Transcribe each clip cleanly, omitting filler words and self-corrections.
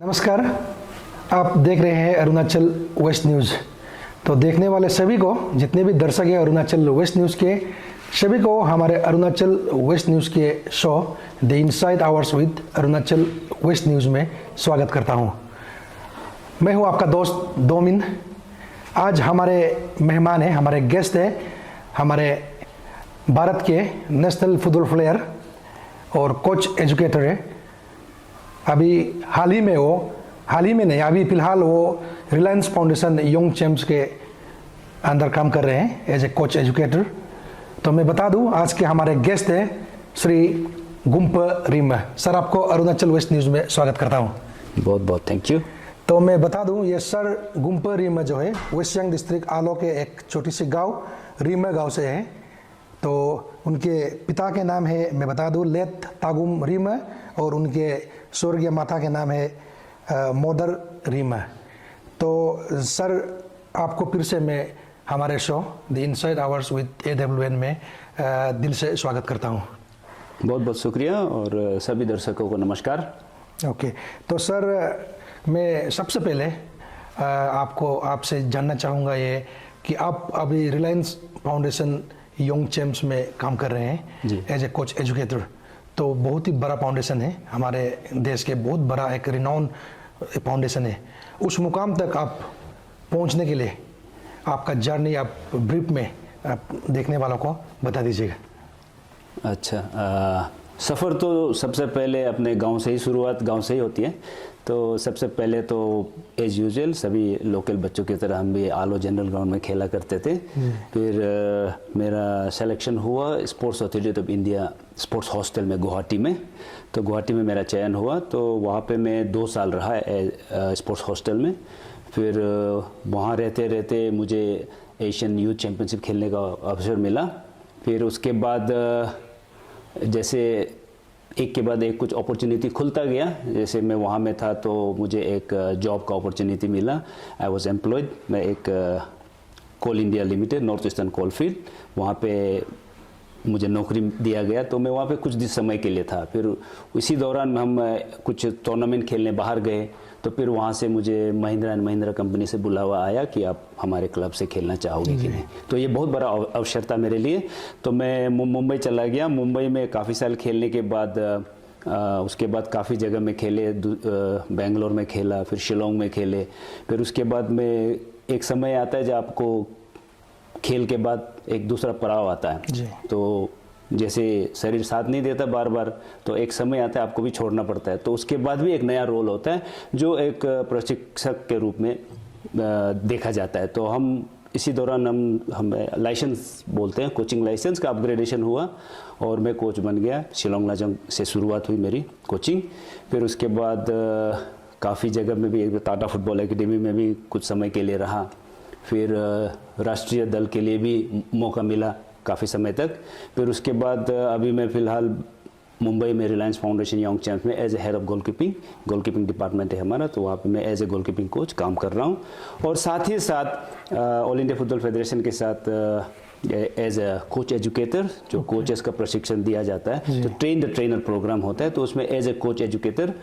नमस्कार, आप देख रहे हैं अरुणाचल वेस्ट न्यूज़। तो देखने वाले सभी को, जितने भी दर्शक हैं अरुणाचल वेस्ट न्यूज़ के, सभी को हमारे अरुणाचल वेस्ट न्यूज़ के show the inside hours with Arunachal West News में स्वागत करता हूं। मैं हूं आपका दोस्त डोमिन। आज हमारे मेहमान हैं, हमारे गेस्ट हैं, हमारे भारत के नेशनल फुटबॉल प्लेयर और कोच एजुकेटर है। अभी हाल ही में नहीं, अभी फ़िलहाल वो रिलायंस फाउंडेशन यंग चैम्प्स के अंदर काम कर रहे हैं एज ए कोच एजुकेटर। तो मैं बता दूं, आज के हमारे गेस्ट हैं श्री गुम्प रिम। सर, आपको अरुणाचल वेस्ट न्यूज़ में स्वागत करता हूं। बहुत बहुत थैंक यू। तो मैं बता दूं, ये सर गुम्प रिम जो है वेस्ट सियांग डिस्ट्रिक्ट आलो के एक छोटी सी गाँव रिम गाँव से हैं। तो उनके पिता के नाम है, मैं बता दूं, लेत तागुम रिम, और उनके स्वर्गीय माता के नाम है मोदर रिम। तो सर, आपको फिर से मैं हमारे show the inside hours with AWN में दिल से स्वागत करता हूँ। बहुत बहुत शुक्रिया और सभी दर्शकों को नमस्कार। ओके, तो सर मैं सबसे पहले आपसे जानना चाहूँगा ये कि आप अभी रिलायंस फाउंडेशन यंग चैम्प्स में काम कर रहे हैं एज ए कोच एजुकेटर। तो बहुत ही बड़ा फाउंडेशन है, हमारे देश के बहुत बड़ा एक रिनाउन फाउंडेशन है। उस मुकाम तक आप पहुंचने के लिए आपका जर्नी आप ब्रीफ में आप देखने वालों को बता दीजिएगा। अच्छा, सफ़र तो सबसे पहले अपने गांव से ही, शुरुआत गांव से ही होती है। तो सबसे पहले तो एज यूजुअल सभी लोकल बच्चों की तरह हम भी आलो जनरल ग्राउंड में खेला करते थे। फिर मेरा सिलेक्शन हुआ sports authority of India sports hostel में गुवाहाटी में। तो गुवाहाटी में मेरा चयन हुआ, तो वहाँ पे मैं 2 साल रहा स्पोर्ट्स हॉस्टल में। फिर वहाँ रहते रहते मुझे एशियन यूथ चैम्पियनशिप खेलने का अवसर मिला। फिर उसके बाद जैसे एक के बाद एक कुछ अपॉर्चुनिटी खुलता गया। जैसे मैं वहाँ में था तो मुझे एक जॉब का अपॉर्चुनिटी मिला। I was employed. मैं एक coal India limited north eastern coal field, वहाँ पे मुझे नौकरी दिया गया। तो मैं वहाँ पे कुछ समय के लिए था। फिर इसी दौरान हम कुछ टूर्नामेंट खेलने बाहर गए। तो फिर वहाँ से मुझे महिंद्रा एंड महिंद्रा कंपनी से बुलावा आया कि आप हमारे क्लब से खेलना चाहोगे कि नहीं। तो ये बहुत बड़ा अवसर था मेरे लिए। तो मैं मुंबई चला गया। मुंबई में काफ़ी साल खेलने के बाद उसके बाद काफ़ी जगह में खेले। बेंगलोर में खेला, फिर शिलोंग में खेले। फिर उसके बाद में एक समय आता है जब आपको खेल के बाद एक दूसरा पड़ाव आता है। तो जैसे शरीर साथ नहीं देता बार बार, तो एक समय आता है आपको भी छोड़ना पड़ता है। तो उसके बाद भी एक नया रोल होता है जो एक प्रशिक्षक के रूप में देखा जाता है। तो हम इसी दौरान हम लाइसेंस बोलते हैं, कोचिंग लाइसेंस का अपग्रेडेशन हुआ और मैं कोच बन गया। शिलोंग लाजंग से शुरुआत हुई मेरी कोचिंग। फिर उसके बाद काफ़ी जगह में भी, टाटा फुटबॉल एकेडमी में भी कुछ समय के लिए रहा। फिर राष्ट्रीय दल के लिए भी मौका मिला काफ़ी समय तक। फिर उसके बाद अभी मैं फ़िलहाल मुंबई में रिलायंस फाउंडेशन यंग चैम्प्स में as a head of goalkeeping department है हमारा। तो वहाँ पे मैं एज ए गोलकीपिंग कोच काम कर रहा हूँ। और साथ ही साथ ऑल इंडिया फुटबॉल फेडरेशन के साथ एज ए कोच एजुकेटर, जो कोचेस का प्रशिक्षण दिया जाता है, जो ट्रेन द ट्रेनर प्रोग्राम होता है, तो उसमें एज ए कोच एजुकेटर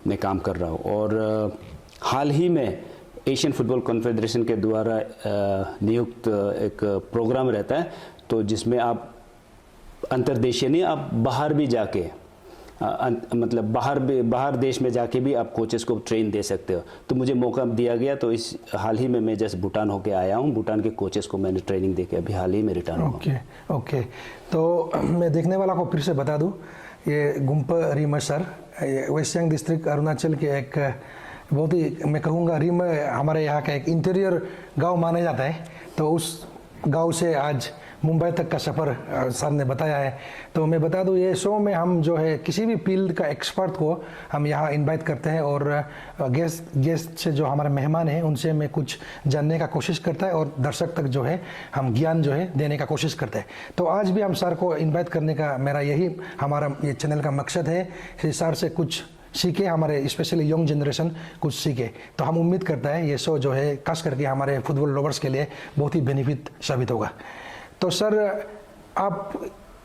मैं काम कर रहा हूँ। और हाल ही में एशियन फुटबॉल कॉन्फेडरेशन के द्वारा नियुक्त एक प्रोग्राम रहता है, तो जिसमें आप अंतर्देशीय नहीं, आप बाहर भी जाके मतलब बाहर देश में जाके भी आप कोचेस को ट्रेन दे सकते हो। तो मुझे मौका दिया गया। तो इस हाल ही में मैं जस्ट भूटान होके आया हूँ। भूटान के कोचेस को मैंने ट्रेनिंग दे के अभी हाल ही में रिटर्न हुआ। ओके। तो मैं देखने वाला को फिर से बता दूँ, ये गुम्प रिम सर वेस्ट सियांग डिस्ट्रिक्ट अरुणाचल के एक बहुत ही, मैं कहूँगा, रिम हमारे यहाँ का एक इंटीरियर गांव माना जाता है। तो उस गांव से आज मुंबई तक का सफ़र सर ने बताया है। तो मैं बता दूं, ये शो में हम जो है किसी भी फील्ड का एक्सपर्ट को हम यहाँ इनवाइट करते हैं और गेस्ट से जो हमारे मेहमान हैं उनसे मैं कुछ जानने का कोशिश करता है और दर्शक तक जो है हम ज्ञान जो है देने का कोशिश करते हैं। तो आज भी हम सर को इन्वाइट करने का मेरा यही हमारा ये चैनल का मकसद है कि सर से कुछ सीखे, हमारे स्पेशली यंग जनरेशन कुछ सीखे। तो हम उम्मीद करते हैं ये शो जो है खास करके हमारे फुटबॉल लवर्स के लिए बहुत ही बेनिफिट साबित होगा। तो सर, आप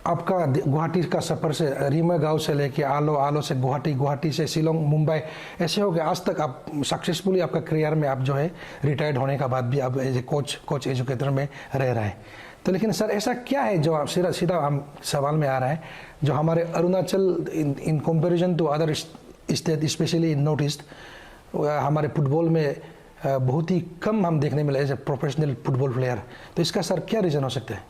आपका गुवाहाटी का सफ़र से रीमा गांव से लेके आलो से गुवाहाटी, गुवाहाटी से शिलोंग, मुंबई, ऐसे हो गए आज तक आप सक्सेसफुली आपका करियर में आप जो है रिटायर्ड होने का बाद भी आप एज ए कोच एजुकेटर में रह रहे हैं। तो लेकिन सर ऐसा क्या है जो आप सीधा हम सवाल में आ रहा है जो हमारे Arunachal in comparison to other state specially in North East हमारे फुटबॉल में बहुत ही कम हम देखने मिले as a professional football player, तो इसका सर क्या रीज़न हो सकता है?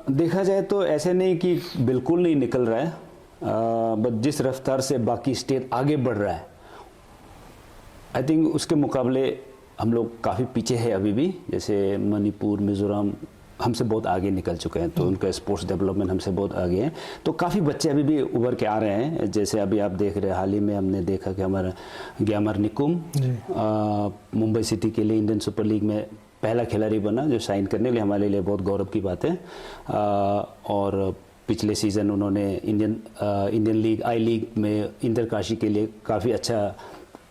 देखा जाए तो ऐसे नहीं कि बिल्कुल नहीं निकल रहा है, बट जिस रफ्तार से बाकी स्टेट आगे बढ़ रहा है आई थिंक उसके मुकाबले हम लोग काफ़ी पीछे हैं अभी भी। जैसे मणिपुर, मिज़ोरम हमसे बहुत आगे निकल चुके हैं, तो उनका स्पोर्ट्स डेवलपमेंट हमसे बहुत आगे है। तो काफ़ी बच्चे अभी भी उभर के आ रहे हैं। जैसे अभी आप देख रहे हैं, हाल ही में हमने देखा कि हमारा ग्यामर निकुम मुंबई सिटी के लिए इंडियन सुपर लीग में पहला खिलाड़ी बना, जो साइन करने के लिए हमारे लिए बहुत गौरव की बात है। और पिछले सीज़न उन्होंने इंडियन लीग आई लीग में इंटरकाशी के लिए काफ़ी अच्छा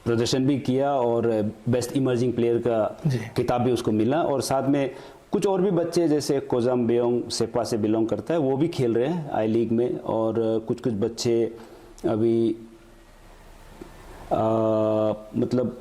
प्रदर्शन भी किया और बेस्ट इमर्जिंग प्लेयर का खिताब भी उसको मिला। और साथ में कुछ और भी बच्चे जैसे कोजाम बेयोंग सेपा से बिलोंग करता है, वो भी खेल रहे हैं आई लीग में। और कुछ बच्चे अभी मतलब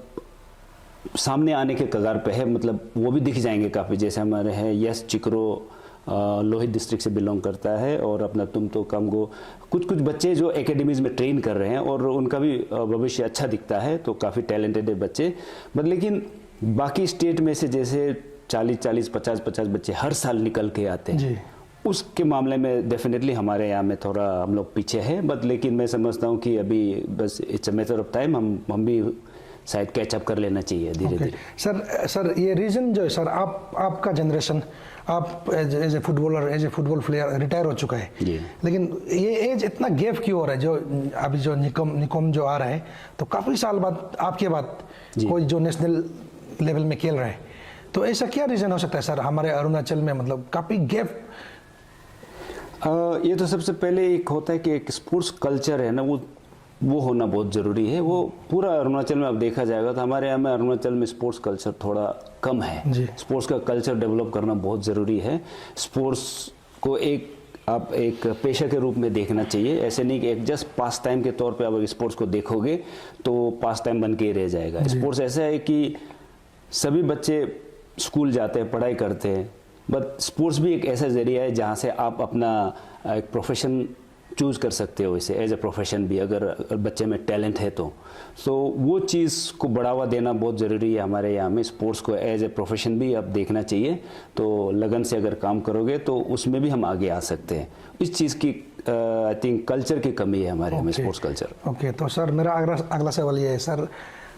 सामने आने के कगार पे है, मतलब वो भी दिख जाएंगे काफ़ी। जैसे हमारे हैं यस चिक्रो, लोहित डिस्ट्रिक्ट से बिलोंग करता है, और अपना तुम तो कामगो, कुछ बच्चे जो एकेडमीज़ में ट्रेन कर रहे हैं और उनका भी भविष्य अच्छा दिखता है। तो काफ़ी टैलेंटेड है बच्चे। बट लेकिन बाकी स्टेट में से जैसे 40-40, 50-50 बच्चे हर साल निकल के आते हैं, उसके मामले में डेफिनेटली हमारे यहाँ में थोड़ा हम लोग पीछे हैं। बट लेकिन मैं समझता हूँ कि अभी बस it's a matter of time, हम भी शायद कैचअप कर लेना चाहिए धीरे धीरे। सर ये रीज़न जो है सर, आपका जनरेशन, आप as a footballer, as a football player retire हो चुका है, लेकिन ये एज इतना गैप क्यों हो रहा है? जो अभी जो निकम जो आ रहा है, तो काफ़ी साल बाद आपके बाद कोई जो नेशनल लेवल में खेल रहा है, तो ऐसा क्या रीज़न हो सकता है सर हमारे अरुणाचल में, मतलब काफ़ी गैप? ये तो सबसे पहले एक होता है कि एक स्पोर्ट्स कल्चर है ना, वो होना बहुत ज़रूरी है। वो पूरा अरुणाचल में अब देखा जाएगा तो हमारे यहाँ में अरुणाचल में स्पोर्ट्स कल्चर थोड़ा कम है। स्पोर्ट्स का कल्चर डेवलप करना बहुत ज़रूरी है। स्पोर्ट्स को आप एक पेशा के रूप में देखना चाहिए। ऐसे नहीं कि एक जस्ट पास टाइम के तौर पे आप स्पोर्ट्स को देखोगे तो पास टाइम बन के ही रह जाएगा। स्पोर्ट्स ऐसा है कि सभी बच्चे स्कूल जाते हैं, पढ़ाई करते हैं, बट स्पोर्ट्स भी एक ऐसा जरिया है जहाँ से आप अपना एक प्रोफेशन चूज़ कर सकते हो इसे एज ए प्रोफेशन भी, अगर बच्चे में टैलेंट है तो वो चीज़ को बढ़ावा देना बहुत ज़रूरी है हमारे यहाँ में। स्पोर्ट्स को एज ए प्रोफेशन भी आप देखना चाहिए, तो लगन से अगर काम करोगे तो उसमें भी हम आगे आ सकते हैं। इस चीज़ की आई थिंक कल्चर की कमी है हमारे यहाँ में, स्पोर्ट्स कल्चर। ओके, तो सर मेरा अगला सवाल ये है सर,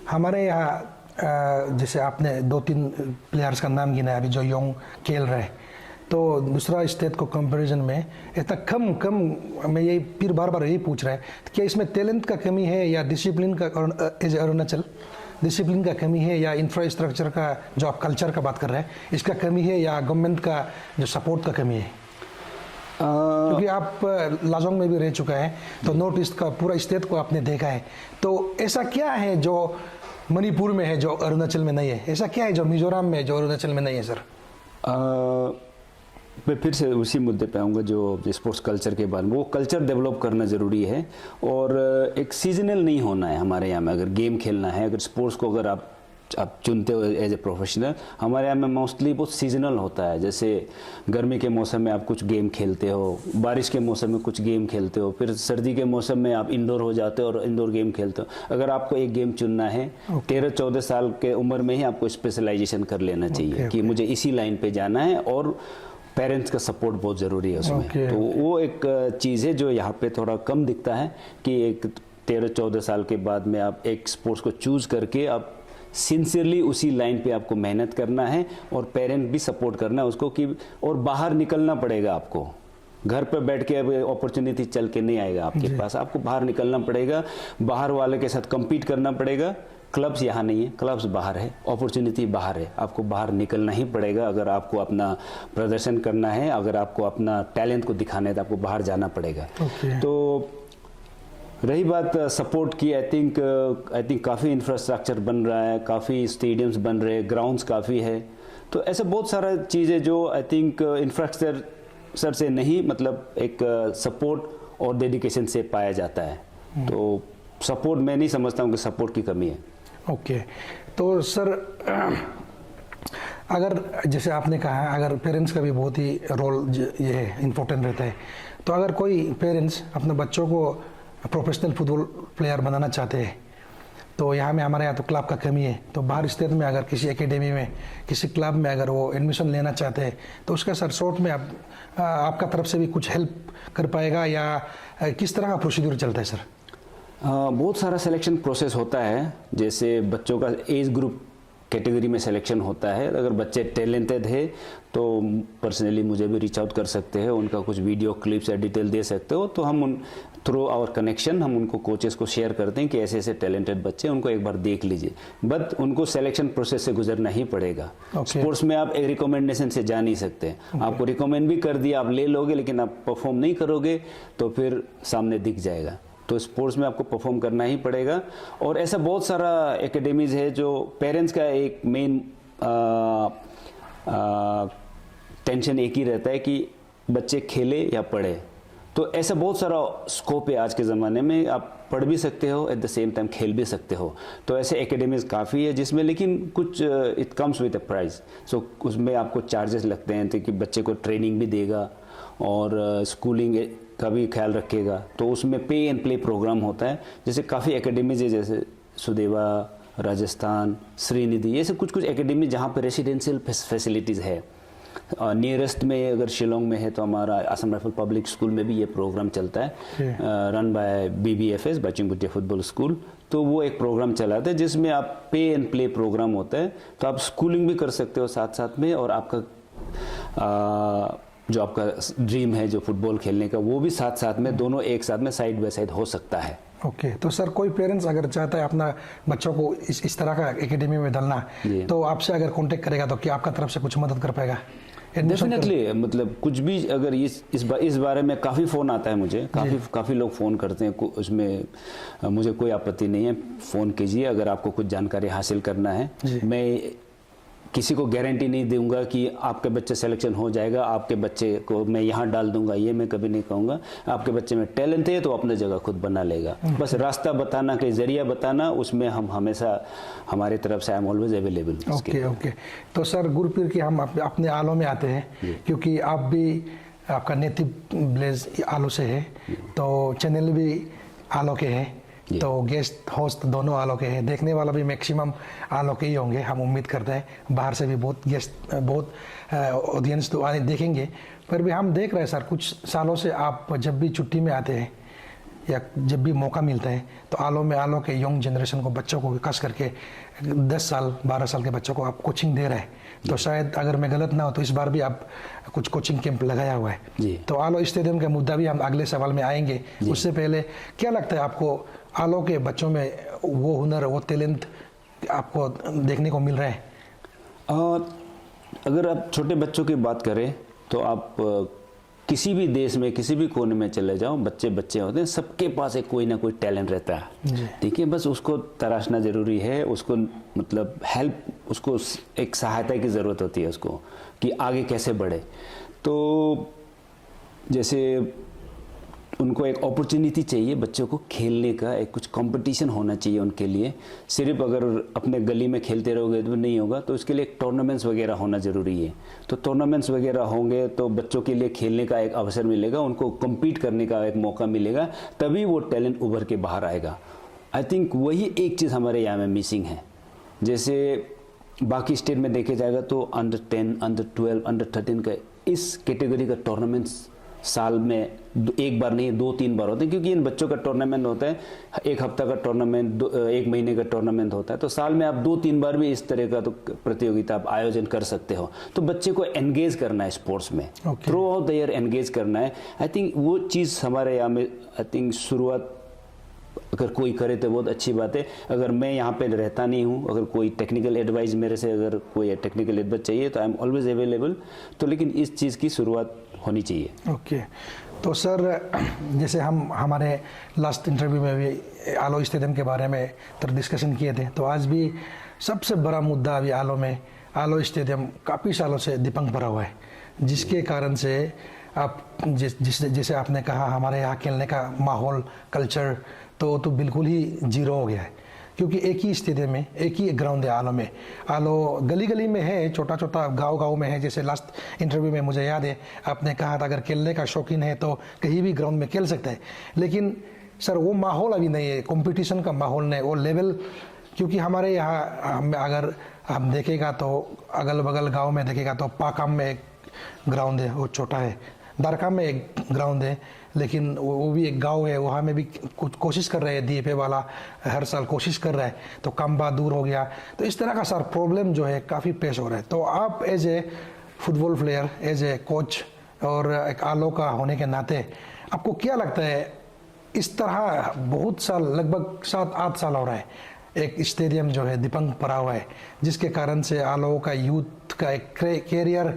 हमारे यहाँ जैसे आपने 2-3 प्लेयर्स का नाम गिना है अभी जो यंग खेल रहे हैं, तो दूसरा स्टेट को कंपैरिजन में इतना कम मैं यही फिर बार यही पूछ रहा है, क्या इसमें टैलेंट का कमी है या डिसिप्लिन का, एज अरुणाचल डिसिप्लिन का कमी है, या इंफ्रास्ट्रक्चर का जो आप कल्चर का बात कर रहे हैं इसका कमी है, या गवर्नमेंट का जो सपोर्ट का कमी है? क्योंकि आप लाजोंग में भी रह चुका है, तो नॉर्थ ईस्ट का पूरा स्टेट को आपने देखा है, तो ऐसा क्या है जो मणिपुर में है जो अरुणाचल में नहीं है? ऐसा क्या है जो मिजोरम में जो अरुणाचल में नहीं है सर? मैं फिर से उसी मुद्दे पे आऊँगा जो स्पोर्ट्स कल्चर के बारे में। वो कल्चर डेवलप करना ज़रूरी है, और एक सीजनल नहीं होना है हमारे यहाँ में। अगर गेम खेलना है, अगर स्पोर्ट्स को अगर आप चुनते हो एज ए प्रोफेशनल, हमारे यहाँ में मोस्टली बहुत सीजनल होता है। जैसे गर्मी के मौसम में आप कुछ गेम खेलते हो, बारिश के मौसम में कुछ गेम खेलते हो, फिर सर्दी के मौसम में आप इंडोर हो जाते हो और इंडोर गेम खेलते हो। अगर आपको एक गेम चुनना है 13-14 साल के उम्र में ही आपको स्पेशलाइजेशन कर लेना चाहिए कि मुझे इसी लाइन पे जाना है, और पेरेंट्स का सपोर्ट बहुत ज़रूरी है उसमें। तो वो एक चीज़ है जो यहाँ पे थोड़ा कम दिखता है कि एक 13-14 साल के बाद में आप एक स्पोर्ट्स को चूज़ करके आप सिंसियरली उसी लाइन पे आपको मेहनत करना है, और पेरेंट भी सपोर्ट करना है उसको कि, और बाहर निकलना पड़ेगा आपको। घर पे बैठ के अब अपॉर्चुनिटी चल के नहीं आएगा आपके पास, आपको बाहर निकलना पड़ेगा, बाहर वाले के साथ कम्पीट करना पड़ेगा। क्लब्स यहाँ नहीं है, क्लब्स बाहर है, अपॉर्चुनिटी बाहर है, आपको बाहर निकलना ही पड़ेगा। अगर आपको अपना प्रदर्शन करना है, अगर आपको अपना टैलेंट को दिखाना है, तो आपको बाहर जाना पड़ेगा। तो रही बात सपोर्ट की, आई थिंक काफ़ी इंफ्रास्ट्रक्चर बन रहा है, काफ़ी स्टेडियम्स बन रहे हैं, ग्राउंड्स काफ़ी है, तो ऐसे बहुत सारा चीज़ें जो आई थिंक इंफ्रास्ट्रक्चर सर से नहीं, मतलब एक सपोर्ट और डेडिकेशन से पाया जाता है। तो सपोर्ट, मैं नहीं समझता हूँ कि सपोर्ट की कमी है। ओके, तो सर अगर जैसे आपने कहा, अगर पेरेंट्स का भी बहुत ही रोल ये है, इम्पोर्टेंट रहता है, तो अगर कोई पेरेंट्स अपने बच्चों को प्रोफेशनल फुटबॉल प्लेयर बनाना चाहते हैं, तो यहाँ में हमारे यहाँ तो क्लब का कमी है, तो बाहर स्टेट में अगर किसी एकेडमी में, किसी क्लब में अगर वो एडमिशन लेना चाहते हैं, तो उसका सर शॉर्ट में आपका तरफ से भी कुछ हेल्प कर पाएगा, या किस तरह का प्रोसीड्यूर चलता है सर? बहुत सारा सिलेक्शन प्रोसेस होता है। जैसे बच्चों का एज ग्रुप कैटेगरी में सिलेक्शन होता है। अगर बच्चे टैलेंटेड है तो पर्सनली मुझे भी रीच आउट कर सकते हैं, उनका कुछ वीडियो क्लिप्स या डिटेल दे सकते हो, तो हम उन थ्रू आवर कनेक्शन हम उनको कोचेस को शेयर करते हैं कि ऐसे ऐसे टैलेंटेड बच्चे, उनको एक बार देख लीजिए। बट उनको सिलेक्शन प्रोसेस से गुजरना ही पड़ेगा। स्पोर्ट्स में आप एक रिकमेंडेशन से जा नहीं सकते। आपको रिकमेंड भी कर दिया, आप ले लोगे, लेकिन आप परफॉर्म नहीं करोगे तो फिर सामने दिख जाएगा। तो स्पोर्ट्स में आपको परफॉर्म करना ही पड़ेगा। और ऐसा बहुत सारा एकेडमीज है जो पेरेंट्स का एक मेन टेंशन एक ही रहता है कि बच्चे खेले या पढ़े। तो ऐसा बहुत सारा स्कोप है आज के ज़माने में, आप पढ़ भी सकते हो, एट द सेम टाइम खेल भी सकते हो। तो ऐसे एकेडमीज काफ़ी है जिसमें, लेकिन कुछ it comes with a price. So उसमें आपको चार्जेस लगते हैं, तो कि बच्चे को ट्रेनिंग भी देगा और स्कूलिंग का भी ख्याल रखेगा। तो उसमें पे एंड प्ले प्रोग्राम होता है। जैसे काफ़ी एकेडमीज है, जैसे सुदेवा, राजस्थान, श्रीनिधि, ये सब कुछ कुछ एकेडमी जहाँ पे रेसिडेंशियल फैसिलिटीज़ है। नियरेस्ट में अगर शिलोंग में है तो हमारा असम राइफल पब्लिक स्कूल में भी ये प्रोग्राम चलता है, run by BBFS, Bhaichung Bhutia football school. तो वो एक प्रोग्राम चलाते हैं जिसमें आप पे एंड प्ले प्रोग्राम होता है। तो आप स्कूलिंग भी कर सकते हो साथ साथ में, और आपका जो आपका ड्रीम है जो फुटबॉल खेलने का, वो भी साथ साथ में, दोनों एक साथ में साइड बाय साइड हो सकता है। ओके, तो सर कोई पेरेंट्स अगर चाहता है अपना बच्चों को इस तरह का एकेडमी में डालना, तो आपसे अगर कांटेक्ट करेगा तो क्या आपका तरफ से कुछ मदद कर पाएगा? डेफिनेटली, मतलब कुछ भी अगर इस बारे में काफ़ी फ़ोन आता है मुझे, काफ़ी लोग फ़ोन करते हैं। उसमें मुझे कोई आपत्ति नहीं है, फ़ोन कीजिए अगर आपको कुछ जानकारी हासिल करना है। मैं किसी को गारंटी नहीं दूंगा कि आपके बच्चे सिलेक्शन हो जाएगा, आपके बच्चे को मैं यहाँ डाल दूंगा, ये मैं कभी नहीं कहूँगा। आपके बच्चे में टैलेंट है तो अपनी जगह खुद बना लेगा। बस रास्ता बताना, के जरिया बताना, उसमें हम हमेशा हमारी तरफ से I am always available. Okay. तो सर गुरपीर की हम अपने आलो में आते हैं, क्योंकि आप भी, आपका नेटिव विलेज आलो से है, तो चैनल भी आलो के हैं, तो गेस्ट होस्ट दोनों आलो के हैं, देखने वाला भी मैक्सिमम आलो के ही होंगे, हम उम्मीद करते हैं। बाहर से भी बहुत गेस्ट, बहुत ऑडियंस तो देखेंगे, पर भी हम देख रहे हैं सर कुछ सालों से आप जब भी छुट्टी में आते हैं या जब भी मौका मिलता है, तो आलो के यंग जनरेशन को, बच्चों को, खास करके 10 साल 12 साल के बच्चों को आप कोचिंग दे रहे हैं। तो शायद अगर मैं गलत ना हो तो इस बार भी आप कुछ कोचिंग कैंप लगाया हुआ है। तो आलो स्टेडियम का मुद्दा भी हम अगले सवाल में आएंगे। उससे पहले क्या लगता है आपको, आलो के बच्चों में वो हुनर, वो टैलेंट आपको देखने को मिल रहा है? अगर आप छोटे बच्चों की बात करें तो आप किसी भी देश में, किसी भी कोने में चले जाओ, बच्चे होते हैं, सबके पास एक कोई ना कोई टैलेंट रहता है। ठीक है, बस उसको तराशना जरूरी है, उसको मतलब हेल्प, उसको एक सहायता की ज़रूरत होती है उसको, कि आगे कैसे बढ़े। तो जैसे उनको एक अपॉर्चुनिटी चाहिए बच्चों को खेलने का, एक कुछ कंपटीशन होना चाहिए उनके लिए। सिर्फ अगर अपने गली में खेलते रहोगे तो नहीं होगा, तो उसके लिए एक टूर्नामेंट्स वगैरह होना ज़रूरी है। तो टूर्नामेंट्स वगैरह होंगे तो बच्चों के लिए खेलने का एक अवसर मिलेगा, उनको कम्पीट करने का एक मौका मिलेगा, तभी वो टैलेंट उभर के बाहर आएगा। आई थिंक वही एक चीज़ हमारे यहाँ में मिसिंग है। जैसे बाकी स्टेट में देखे जाएगा तो अंडर 10, अंडर 12, अंडर 13 का इस कैटेगरी का टूर्नामेंट्स साल में एक बार नहीं 2-3 बार होते हैं, क्योंकि इन बच्चों का टूर्नामेंट होता है, एक हफ्ता का टूर्नामेंट, 1 महीने का टूर्नामेंट होता है। तो साल में आप 2-3 बार भी इस तरह का तो प्रतियोगिता आप आयोजन कर सकते हो। तो बच्चे को एंगेज करना है स्पोर्ट्स में, through out the year engage करना है। आई थिंक वो चीज़ हमारे यहाँ में, आई थिंक शुरुआत अगर कोई करे तो बहुत अच्छी बात है। अगर मैं यहाँ पे रहता नहीं हूँ, अगर कोई टेक्निकल एडवाइस मेरे से, अगर कोई टेक्निकल एडवाइस चाहिए तो आई एम ऑलवेज अवेलेबल। तो लेकिन इस चीज़ की शुरुआत होनी चाहिए। ओके, तो सर जैसे हम हमारे लास्ट इंटरव्यू में भी आलो स्टेडियम के बारे में तो डिस्कशन किए थे, तो आज भी सबसे बड़ा मुद्दा अभी आलो में, आलो स्टेडियम काफ़ी सालों से दिपंग पड़ा हुआ है, जिसके कारण से आप जैसे आपने कहा हमारे यहाँ खेलने का माहौल कल्चर तो बिल्कुल ही जीरो हो गया है, क्योंकि एक ही स्टेडियम में एक ही ग्राउंड है आलो में। आलो गली गली में है, छोटा छोटा गांव गांव में है। जैसे लास्ट इंटरव्यू में मुझे याद है आपने कहा था अगर खेलने का शौकीन है तो कहीं भी ग्राउंड में खेल सकता है, लेकिन सर वो माहौल अभी नहीं है, कंपटीशन का माहौल नहीं, वो लेवल। क्योंकि हमारे यहाँ अगर हम देखेगा तो अगल बगल गांव में देखेगा तो पाकाम में एक ग्राउंड है, वो छोटा है, दारकाम में एक ग्राउंड है, लेकिन वो भी एक गांव है, वहाँ में भी कुछ कोशिश कर रहे हैं, डीएफए वाला हर साल कोशिश कर रहा है, तो कम्बा दूर हो गया। तो इस तरह का सर प्रॉब्लम जो है काफ़ी पेश हो रहा है। तो आप as a football player, as a coach और एक आलो का होने के नाते आपको क्या लगता है, इस तरह बहुत साल लगभग 7-8 साल हो रहा है एक स्टेडियम जो है दिपंग पड़ा हुआ है, जिसके कारण से आलो का यूथ का एक कैरियर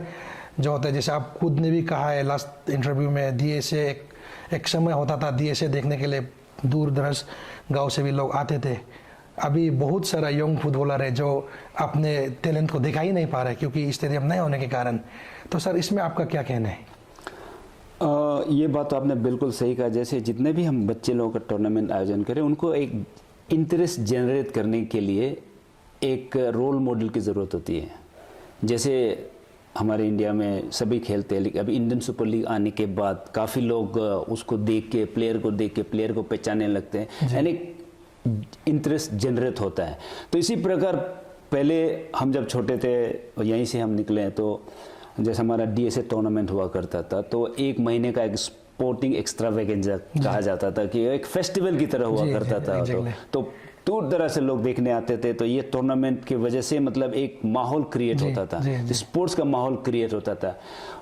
जो होता है, जैसे आप खुद ने भी कहा है लास्ट इंटरव्यू में, डीएसए एक समय होता था डीएसए देखने के लिए दूर दराज गांव से भी लोग आते थे। अभी बहुत सारा यंग फुटबॉलर है जो अपने टैलेंट को दिखा ही नहीं पा रहे क्योंकि स्टेडियम नहीं होने के कारण। तो सर इसमें आपका क्या कहना है? ये बात तो आपने बिल्कुल सही कहा। जैसे जितने भी हम बच्चे लोगों का टूर्नामेंट आयोजन करें, उनको एक इंटरेस्ट जनरेट करने के लिए एक रोल मॉडल की ज़रूरत होती है। जैसे हमारे इंडिया में सभी खेलते हैं, लेकिन अभी इंडियन सुपर लीग आने के बाद काफ़ी लोग उसको देख के प्लेयर को पहचानने लगते हैं, यानी इंटरेस्ट जनरेट होता है। तो इसी प्रकार पहले हम जब छोटे थे, यहीं से हम निकले हैं, तो जैसे हमारा डीएसए टूर्नामेंट हुआ करता था, तो एक महीने का एक स्पोर्टिंग एक्स्ट्रावेगेंजा कहा जाता था कि एक फेस्टिवल की तरह हुआ करता था। तो दूर दराज से लोग देखने आते थे। तो ये टूर्नामेंट की वजह से मतलब एक माहौल क्रिएट होता था, स्पोर्ट्स का माहौल क्रिएट होता था।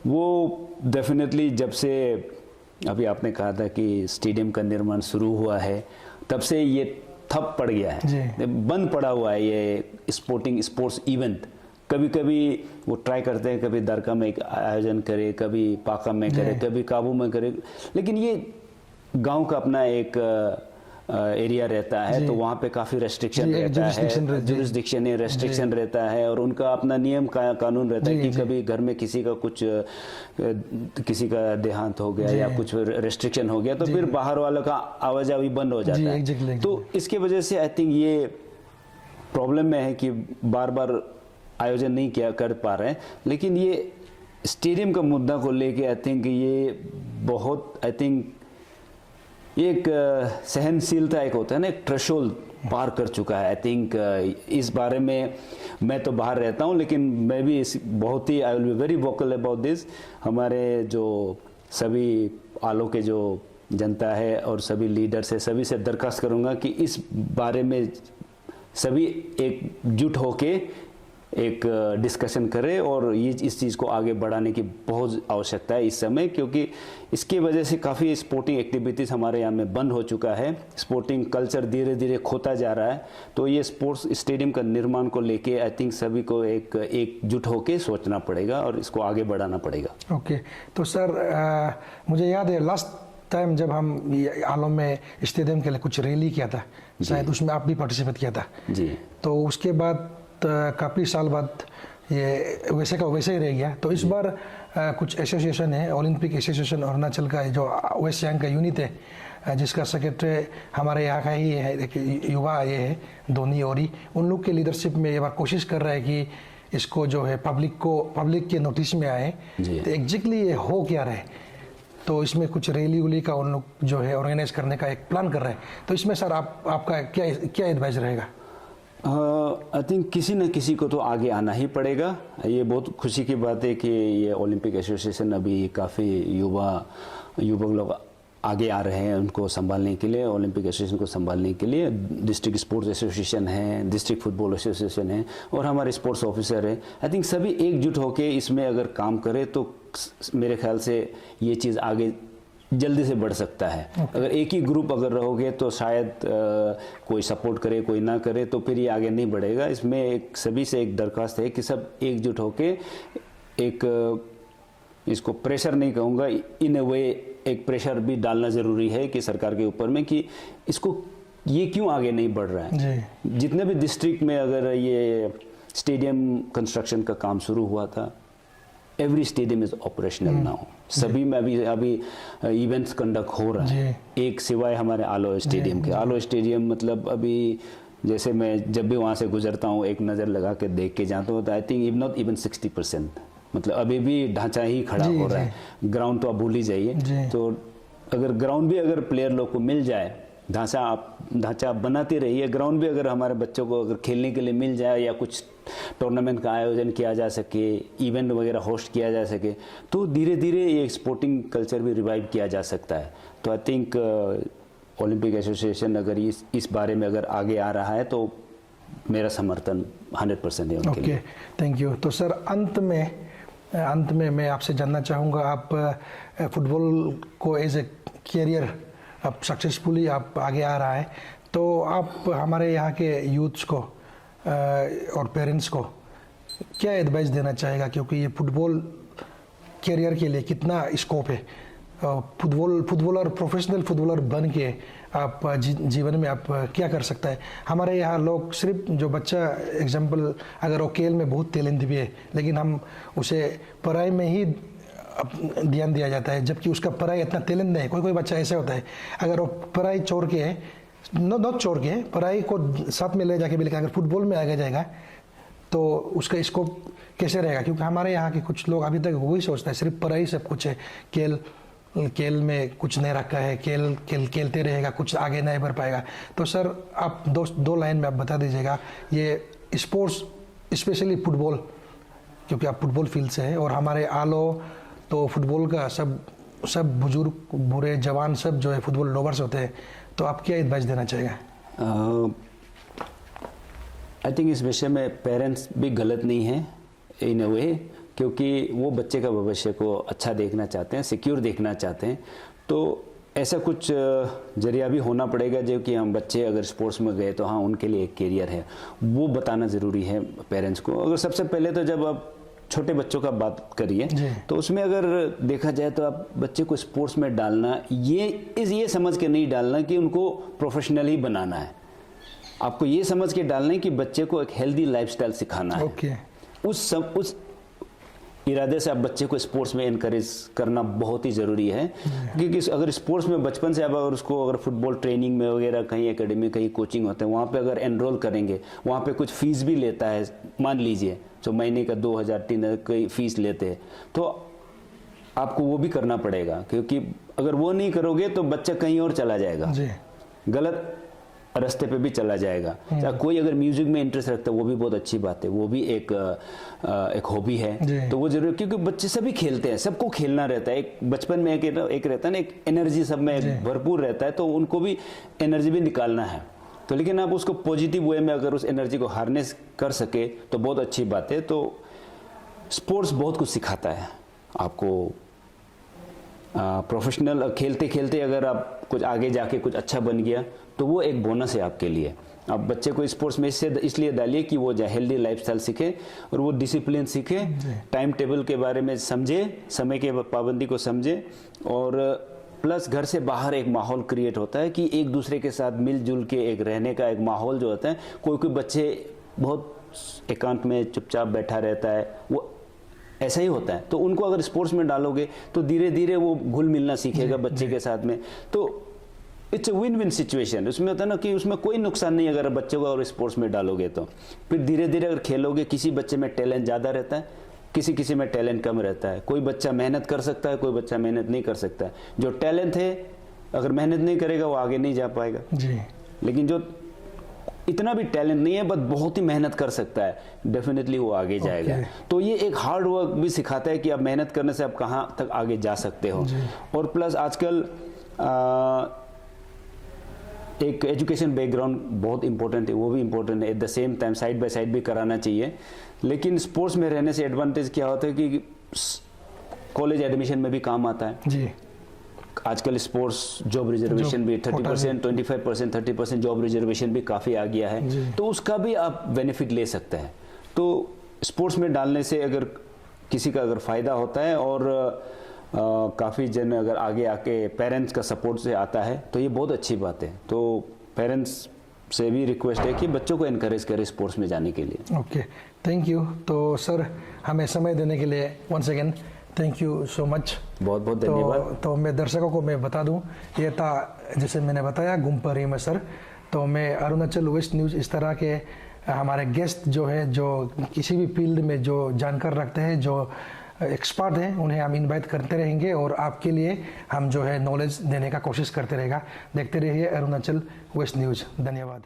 वो डेफिनेटली जब से अभी आपने कहा था कि स्टेडियम का निर्माण शुरू हुआ है, तब से ये ठप पड़ गया है, बंद पड़ा हुआ है ये स्पोर्ट्स इवेंट। कभी कभी वो ट्राई करते हैं, कभी दरका में एक आयोजन करे, कभी पाका में करे, कभी काबू में करे, लेकिन ये गांव का अपना एक एरिया रहता है, तो वहाँ पे काफ़ी रेस्ट्रिक्शन रहता है, जुरिस्डिक्शन रेस्ट्रिक्शन रहता है, और उनका अपना नियम कानून रहता है कि कभी घर में किसी का देहांत हो गया या कुछ रेस्ट्रिक्शन हो गया, तो फिर बाहर वालों का आवाजाही बंद हो जाता है। तो इसके वजह से आई थिंक ये प्रॉब्लम में है कि बार बार आयोजन नहीं किया कर पा रहे हैं। लेकिन ये स्टेडियम का मुद्दा को लेके आई थिंक ये बहुत ये एक सहनशीलता एक होता है ना, एक थ्रेशोल्ड पार कर चुका है। आई थिंक इस बारे में मैं तो बाहर रहता हूँ, लेकिन मैं भी बहुत ही I will be very vocal about this. हमारे जो सभी आलो के जो जनता है और सभी लीडर्स है, सभी से दरखास्त करूँगा कि इस बारे में सभी एकजुट होके एक डिस्कशन करें, और ये इस चीज़ को आगे बढ़ाने की बहुत आवश्यकता है इस समय, क्योंकि इसकी वजह से काफ़ी स्पोर्टिंग एक्टिविटीज़ हमारे यहाँ में बंद हो चुका है, स्पोर्टिंग कल्चर धीरे धीरे खोता जा रहा है। तो ये स्पोर्ट्स स्टेडियम का निर्माण को लेके आई थिंक सभी को एकजुट होकर सोचना पड़ेगा और इसको आगे बढ़ाना पड़ेगा। ओके, तो सर मुझे याद है लास्ट टाइम जब हम आलम में स्टेडियम के लिए कुछ रैली किया था, शायद उसमें आप भी पार्टिसिपेट किया था जी। तो उसके बाद काफ़ी साल बाद ये वैसे का वैसे ही रह गया। तो इस बार कुछ एसोसिएशन है, ओलंपिक एसोसिएशन अरुणाचल का जो वेस्ट सियांग का यूनिट है, जिसका सेक्रेटरी हमारे यहाँ का ही है, एक युवा ये है धोनी औरी, उन लोग के लीडरशिप में ये बार कोशिश कर रहा है कि इसको जो है पब्लिक के नोटिस में आए। तो एग्जैक्टली ये हो क्या रहा है, तो इसमें कुछ रैली उली का उन लोग जो है ऑर्गेनाइज करने का एक प्लान कर रहे हैं। तो इसमें सर आपका क्या एडवाइस रहेगा? आई थिंक किसी न किसी को तो आगे आना ही पड़ेगा। ये बहुत खुशी की बात है कि ये ओलंपिक एसोसिएशन अभी काफ़ी युवक लोग आगे आ रहे हैं उनको संभालने के लिए, ओलंपिक एसोसिएशन को संभालने के लिए। डिस्ट्रिक्ट स्पोर्ट्स एसोसिएशन है, डिस्ट्रिक्ट फुटबॉल एसोसिएशन है, और हमारे स्पोर्ट्स ऑफिसर है। आई थिंक सभी एकजुट होकर इसमें अगर काम करें तो मेरे ख्याल से ये चीज़ आगे जल्दी से बढ़ सकता है। अगर एक ही ग्रुप अगर रहोगे तो शायद कोई सपोर्ट करे कोई ना करे तो फिर ये आगे नहीं बढ़ेगा। इसमें एक सभी से एक दरख्वास्त है कि सब एकजुट होके एक इसको प्रेशर नहीं कहूँगा, इन ए वे एक प्रेशर भी डालना ज़रूरी है कि सरकार के ऊपर में कि इसको ये क्यों आगे नहीं बढ़ रहा है। जितने भी डिस्ट्रिक्ट में अगर ये स्टेडियम कंस्ट्रक्शन का काम शुरू हुआ था, every stadium is operational now. सभी में अभी इवेंट्स कंडक्ट हो रहा है, एक सिवाय हमारे आलो स्टेडियम के। आलो स्टेडियम मतलब अभी जैसे मैं जब भी वहाँ से गुजरता हूँ एक नज़र लगा के देख के जाता हूँ तो I think even not even 60%, मतलब अभी भी ढांचा ही खड़ा हो रहा है। ग्राउंड तो आप भूल ही जाइए। तो अगर ग्राउंड भी अगर प्लेयर लोग को मिल जाए, ढांचा आप बनाते रहिए, ग्राउंड भी अगर हमारे बच्चों को अगर खेलने के लिए मिल जाए या कुछ टूर्नामेंट का आयोजन किया जा सके, इवेंट वगैरह होस्ट किया जा सके, तो धीरे धीरे ये स्पोर्टिंग कल्चर भी रिवाइव किया जा सकता है। तो आई थिंक ओलंपिक एसोसिएशन अगर इस बारे में अगर आगे आ रहा है तो मेरा समर्थन 100% है उनके लिए। Thank you. तो सर अंत में मैं आपसे जानना चाहूँगा, आप फुटबॉल को एज ए कैरियर अब सक्सेसफुली आप आगे आ रहा है, तो आप हमारे यहाँ के यूथ्स को और पेरेंट्स को क्या एडवाइस देना चाहेगा, क्योंकि ये फुटबॉल कैरियर के लिए कितना स्कोप है, फुटबॉलर प्रोफेशनल फुटबॉलर बन के आप जीवन में आप क्या कर सकता है। हमारे यहाँ लोग सिर्फ जो बच्चा एग्जांपल अगर वो खेल में बहुत टैलेंट भी है लेकिन हम उसे पढ़ाई में ही ध्यान दिया जाता है, जबकि उसका पढ़ाई इतना टैलेंट नहीं है। कोई बच्चा ऐसा होता है अगर वो पढ़ाई छोड़ के नॉट छोड़ के पढ़ाई को साथ में ले जाके भी, लेकिन अगर फुटबॉल में आगे जाएगा तो उसका स्कोप कैसे रहेगा। क्योंकि हमारे यहाँ के कुछ लोग अभी तक वही सोचता है सिर्फ पढ़ाई सब कुछ है, खेल में कुछ नहीं रखा है, खेलते रहेगा, कुछ आगे नहीं बढ़ पाएगा। तो सर आप दो लाइन में आप बता दीजिएगा ये स्पोर्ट्स स्पेशली फुटबॉल, क्योंकि आप फुटबॉल फील्ड से हैं और हमारे आलो तो फुटबॉल का सब बुजुर्ग बूढ़े जवान सब जो है फुटबॉल लवर्स होते हैं, तो आप क्या एडवाइस देना चाहेगा। आई थिंक इस विषय में पेरेंट्स भी गलत नहीं है इन अ वे, क्योंकि वो बच्चे का भविष्य को अच्छा देखना चाहते हैं, सिक्योर देखना चाहते हैं। तो ऐसा कुछ जरिया भी होना पड़ेगा जो कि हम बच्चे अगर स्पोर्ट्स में गए तो हाँ उनके लिए एक कैरियर है, वो बताना ज़रूरी है पेरेंट्स को। अगर सबसे पहले तो जब आप छोटे बच्चों का बात करिए तो उसमें अगर देखा जाए तो आप बच्चे को स्पोर्ट्स में डालना ये समझ के नहीं डालना कि उनको प्रोफेशनल ही बनाना है। आपको ये समझ के डालना है कि बच्चे को एक हेल्दी लाइफस्टाइल सिखाना है। उस इरादे से आप बच्चे को स्पोर्ट्स में एनकरेज करना बहुत ही ज़रूरी है, क्योंकि अगर स्पोर्ट्स में बचपन से आप अगर उसको अगर फुटबॉल ट्रेनिंग में वगैरह कहीं एकेडमी कहीं कोचिंग होते हैं वहाँ पे अगर एनरोल करेंगे, वहाँ पे कुछ फीस भी लेता है, मान लीजिए जो महीने का 2000-3000 कई फीस लेते हैं, तो आपको वो भी करना पड़ेगा, क्योंकि अगर वो नहीं करोगे तो बच्चा कहीं और चला जाएगा, गलत रास्ते पे भी चला जाएगा। कोई अगर म्यूजिक में इंटरेस्ट रखता है वो भी बहुत अच्छी बात है, वो भी एक हॉबी है, तो वो जरूर, क्योंकि बच्चे सभी खेलते हैं, सबको खेलना रहता है। एक बचपन में एक रहता है ना, एक एनर्जी सब में भरपूर रहता है, तो उनको भी एनर्जी भी निकालना है। तो लेकिन आप उसको पॉजिटिव वे में अगर उस एनर्जी को हार्नेस कर सके तो बहुत अच्छी बात है। तो स्पोर्ट्स बहुत कुछ सिखाता है आपको। प्रोफेशनल खेलते खेलते अगर आप कुछ आगे जाके कुछ अच्छा बन गया तो वो एक बोनस है आपके लिए। आप बच्चे को स्पोर्ट्स में इसलिए डालिए कि वो हेल्दी लाइफस्टाइल सीखे और वो डिसिप्लिन सीखे, टाइम टेबल के बारे में समझे, समय के पाबंदी को समझे, और प्लस घर से बाहर एक माहौल क्रिएट होता है कि एक दूसरे के साथ मिलजुल के एक रहने का एक माहौल जो होता है। कोई बच्चे बहुत एकांत में चुपचाप बैठा रहता है, वो ऐसा ही होता है। तो उनको अगर स्पोर्ट्स में डालोगे तो धीरे धीरे वो घुल मिलना सीखेगा बच्चे के साथ में। तो it's a win win situation. उसमें होता है ना कि उसमें कोई नुकसान नहीं अगर बच्चे को अगर स्पोर्ट्स में डालोगे तो। फिर धीरे धीरे अगर खेलोगे, किसी बच्चे में टैलेंट ज़्यादा रहता है, किसी में टैलेंट कम रहता है। कोई बच्चा मेहनत कर सकता है, कोई बच्चा मेहनत नहीं कर सकता है। जो टैलेंट है अगर मेहनत नहीं करेगा वो आगे नहीं जा पाएगा जी। लेकिन जो इतना भी टैलेंट नहीं है बट बहुत ही मेहनत कर सकता है, डेफिनेटली वो आगे जाएगा। तो ये एक हार्ड वर्क भी सिखाता है कि आप मेहनत करने से आप कहाँ तक आगे जा सकते हो। और प्लस आजकल एक एजुकेशन बैकग्राउंड बहुत इंपॉर्टेंट है, वो भी इंपॉर्टेंट है। At the same time side by side भी कराना चाहिए। लेकिन स्पोर्ट्स में रहने से एडवांटेज क्या होता है कि कॉलेज एडमिशन में भी काम आता है जी। आजकल स्पोर्ट्स जॉब रिजर्वेशन भी 30%, 25%, 30% जॉब रिजर्वेशन भी काफ़ी आ गया है, तो उसका भी आप बेनिफिट ले सकते हैं। तो स्पोर्ट्स में डालने से अगर किसी का अगर फ़ायदा होता है और काफ़ी जन अगर आगे आके पेरेंट्स का सपोर्ट से आता है तो ये बहुत अच्छी बात है। तो पेरेंट्स से भी रिक्वेस्ट है कि बच्चों को एनकरेज करें स्पोर्ट्स में जाने के लिए। Okay, thank you. तो सर हमें समय देने के लिए once again thank you so much. बहुत बहुत धन्यवाद। तो मैं दर्शकों को मैं बता दूं, ये था जैसे मैंने बताया गुम्पर रीमा सर। तो मैं अरुणाचल वेस्ट न्यूज़ इस तरह के हमारे गेस्ट जो है, जो किसी भी फील्ड में जो जानकार रखते हैं, जो एक्सपर्ट हैं, उन्हें हम इनवाइट करते रहेंगे और आपके लिए हम जो है नॉलेज देने का कोशिश करते रहेगा। देखते रहिए अरुणाचल वेस्ट न्यूज़। धन्यवाद।